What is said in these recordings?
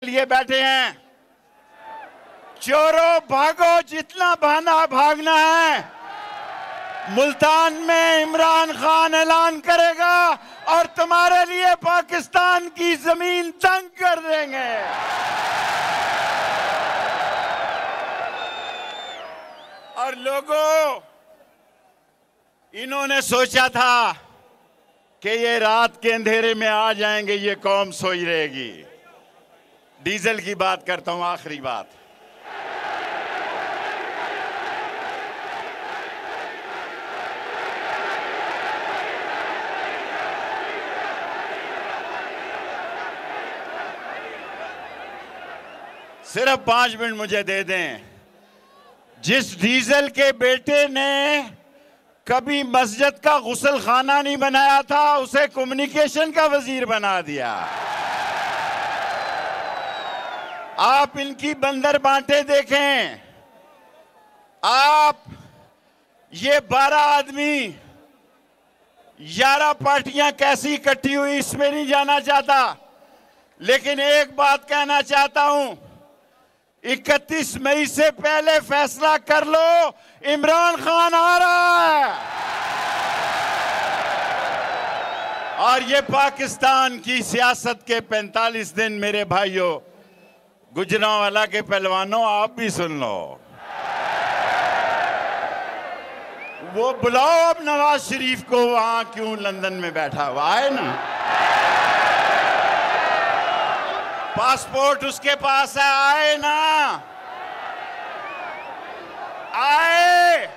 लिए बैठे हैं। चोरों भागो, जितना भागना है। मुल्तान में इमरान खान ऐलान करेगा और तुम्हारे लिए पाकिस्तान की जमीन तंग कर देंगे। और लोगों, इन्होंने सोचा था कि ये रात के अंधेरे में आ जाएंगे, ये कौम सोई रहेगी। डीजल की बात करता हूं, आखिरी बात। सिर्फ 5 मिनट मुझे दे दें। जिस डीजल के बेटे ने कभी मस्जिद का गुसल खाना नहीं बनाया था, उसे कम्युनिकेशन का वजीर बना दिया। आप इनकी बंदर बांटे देखें। आप ये 12 आदमी, 11 पार्टियां कैसी इकट्ठी हुई, इसमें नहीं जाना चाहता, लेकिन एक बात कहना चाहता हूं, 31 मई से पहले फैसला कर लो, इमरान खान आ रहा है। और ये पाकिस्तान की सियासत के 45 दिन, मेरे भाइयों, गुजरांवाला के पहलवानों, आप भी सुन लो। वो बुलाओ अब नवाज शरीफ को, वहां क्यों लंदन में बैठा हुआ है ना। पासपोर्ट उसके पास है, आए ना, आए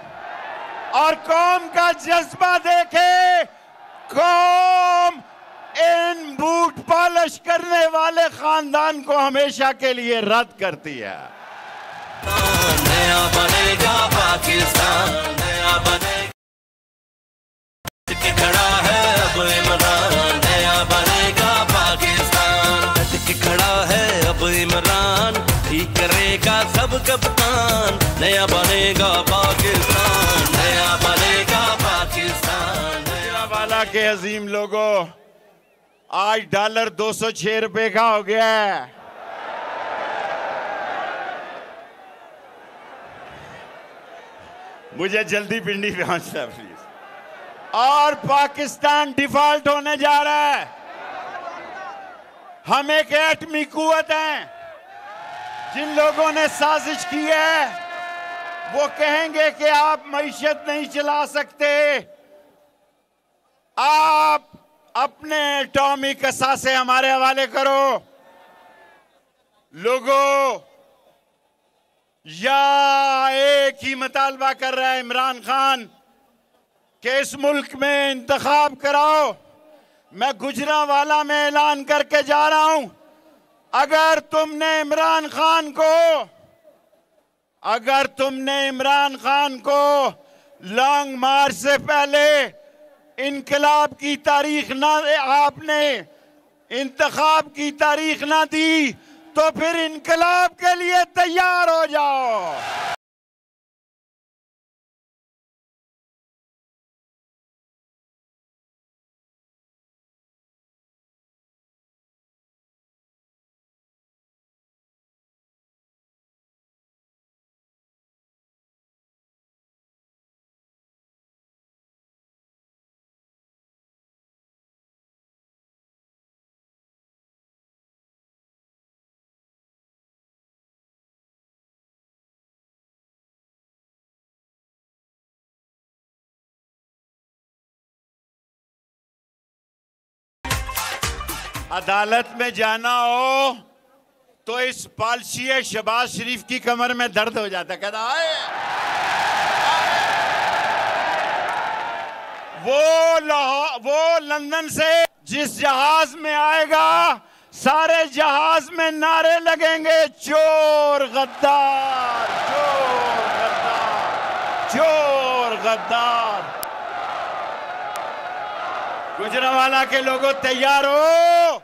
और कौम का जज्बा देखे। कौम इन बूट पॉलिश करने वाले खानदान को हमेशा के लिए रद्द करती है। नया बनेगा पाकिस्तान, नया बनेगा के खड़ा है अब इमरान, नया बनेगा पाकिस्तान, के खड़ा है अब इमरान, ठीक करेगा सब कप्तान, नया बनेगा पाकिस्तान, नया बनेगा पाकिस्तान। गुजरांवाला के अजीम लोगों, आज डॉलर 206 रुपए का हो गया है। मुझे जल्दी पिंडी पहुंचना है प्लीज। और पाकिस्तान डिफॉल्ट होने जा रहा है। हम एक एटमी कुव्वत हैं। जिन लोगों ने साजिश की है वो कहेंगे कि आप मईशत नहीं चला सकते, आप अपने एटॉमिक असासे हमारे हवाले करो। लोगों, या एक ही मुतालबा कर रहा है इमरान खान कि इस मुल्क में इंतखाब कराओ। मैं गुजरांवाला में ऐलान करके जा रहा हूं, अगर तुमने इमरान खान को लॉन्ग मार्च से पहले इनकलाब की तारीख ना, आपने इंतखाब की तारीख ना दी, तो फिर इनकलाब के लिए तैयार हो जाओ। अदालत में जाना हो तो इस पॉलिसी शहबाज शरीफ की कमर में दर्द हो जाता, कहता आए। वो लंदन से जिस जहाज में आएगा, सारे जहाज में नारे लगेंगे, चोर गद्दार, चोर गद्दार, चोर गद्दार। गुजरांवाला के लोगों, तैयार हो।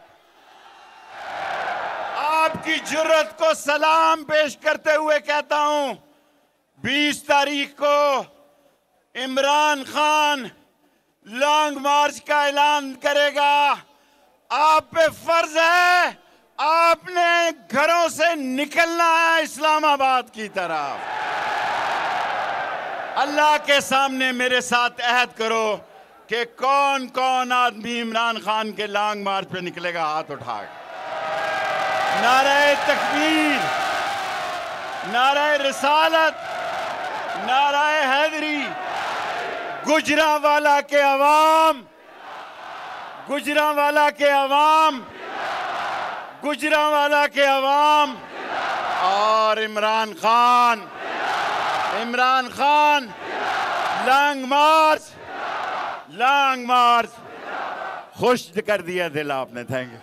आपकी जुर्रत को सलाम पेश करते हुए कहता हूं, 20 तारीख को इमरान खान लॉन्ग मार्च का ऐलान करेगा। आप पे फर्ज है आपने घरों से निकलना है इस्लामाबाद की तरफ। अल्लाह के सामने मेरे साथ अहद करो कि कौन कौन आदमी इमरान खान के लॉन्ग मार्च पे निकलेगा, हाथ उठा के। नारे तकबीर, नारे रिसालत, नारे हैदरी। गुजरांवाला के अवाम, गुजरांवाला के अवाम, गुजरांवाला के अवाम और इमरान खान, इमरान खान लॉन्ग मार्च, लॉन्ग मार्च। खुश कर दिया दिल आपने। Thank you.